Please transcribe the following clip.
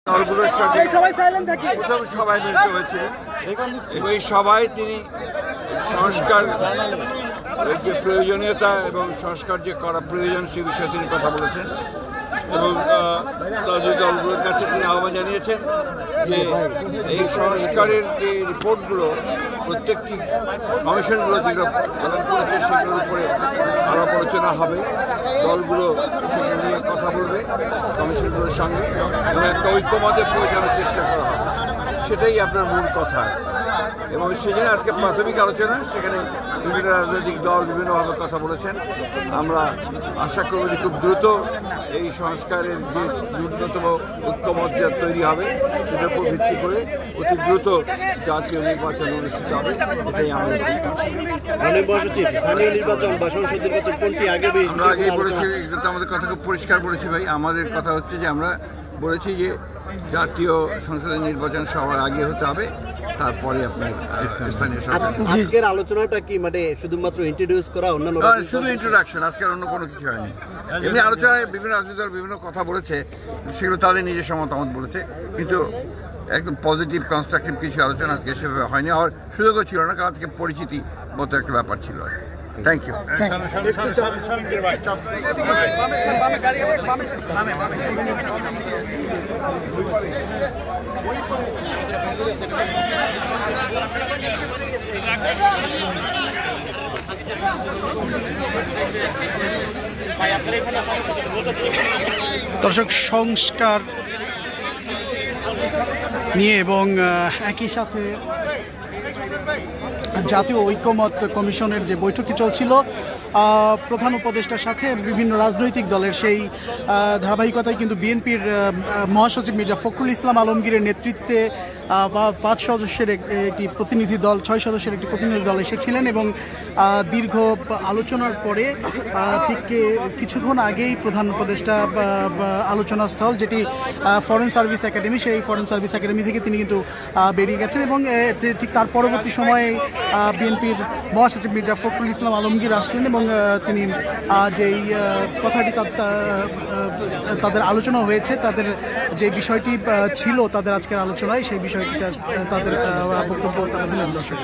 দলগুলোর সঙ্গে প্রথম সভায় মিলিত হয়েছিলেন এবং এই সভায় তিনি সংস্কার যে প্রয়োজনীয়তা এবং সংস্কার যে করা প্রয়োজন সে বিষয়ে তিনি কথা বলেছেন এবং দলগুলোর কাছে তিনি আহ্বান জানিয়েছেন যে এই সংস্কারের যে রিপোর্টগুলো প্রত্যেকটি কমিশনগুলো যেগুলো প্রদান করেছে সেগুলোর উপরে আলাপ আলোচনা হবে, দলগুলো সেগুলো নিয়ে কথা বলবে কমিশনগুলোর সঙ্গে এবং একটা ঐক্যমতে পৌঁছানোর চেষ্টা করা হবে, সেটাই আপনার মূল কথা। এবং সেজন্য আজকে প্রাথমিক আলোচনা, সেখানে বিভিন্ন রাজনৈতিক দল বিভিন্নভাবে কথা বলেছেন। আমরা আশা করব যে খুব দ্রুত এই সংস্কারের যে ন্যূনতম ঐক্যমত তৈরি হবে সেটার উপর ভিত্তি করে অতি দ্রুত জাতীয় নির্বাচন অনুষ্ঠিত হবে। এটাই আমাদের আমরা আগেই বলেছি, আমাদের কথা খুব পরিষ্কার বলেছি ভাই। আমাদের কথা হচ্ছে যে আমরা বলেছি যে জাতীয় সংসদের নির্বাচন সবার আগে হতে হবে, তারপরে আপনার স্থানীয় আজকের আলোচনাটা কি মানে শুধুমাত্র ইন্ট্রোডিউস করা, অন্যান্য শুধু ইন্ট্রোডাকশন, আজকের অন্য কোনো কিছু হয়নি। এমনি আলোচনায় বিভিন্ন রাজনৈতিক দল বিভিন্ন কথা বলেছে, সেগুলো তাদের নিজস্ব মতামত বলেছে, কিন্তু একদম পজিটিভ কনস্ট্রাকটিভ কিছু আলোচনা আজকে সেভাবে হয়নি। আর সুযোগও ছিল না, কারণ আজকে পরিচিতি মতো একটা ব্যাপার ছিল। Thank you. দর্শক, সংস্কার নিয়ে এবং একই সাথে জাতীয় ঐক্যমত কমিশনের যে বৈঠকটি চলছিল প্রধান উপদেষ্টার সাথে বিভিন্ন রাজনৈতিক দলের, সেই ধারাবাহিকতায় কিন্তু বিএনপির মহাসচিব মির্জা ফখরুল ইসলাম আলমগীরের নেতৃত্বে 5 সদস্যের একটি প্রতিনিধি দল, 6 সদস্যের একটি প্রতিনিধি দল এসেছিলেন এবং দীর্ঘ আলোচনার পরে ঠিক কিছুক্ষণ আগেই প্রধান উপদেষ্টা আলোচনা স্থল যেটি ফরেন সার্ভিস একাডেমি, সেই ফরেন সার্ভিস একাডেমি থেকে তিনি কিন্তু বেরিয়ে গেছেন এবং ঠিক তার পরবর্তী সময়ে বিএনপির মহাসচিব মির্জা ফখরুল ইসলাম আলমগীর আসলেন এবং তিনি যেই কথাটি তাদের আলোচনা হয়েছে, তাদের যে বিষয়টি ছিল তাদের আজকের আলোচনায়, সেই বিষয়টিতে তাদের বক্তব্য তারা দিলেন। দর্শক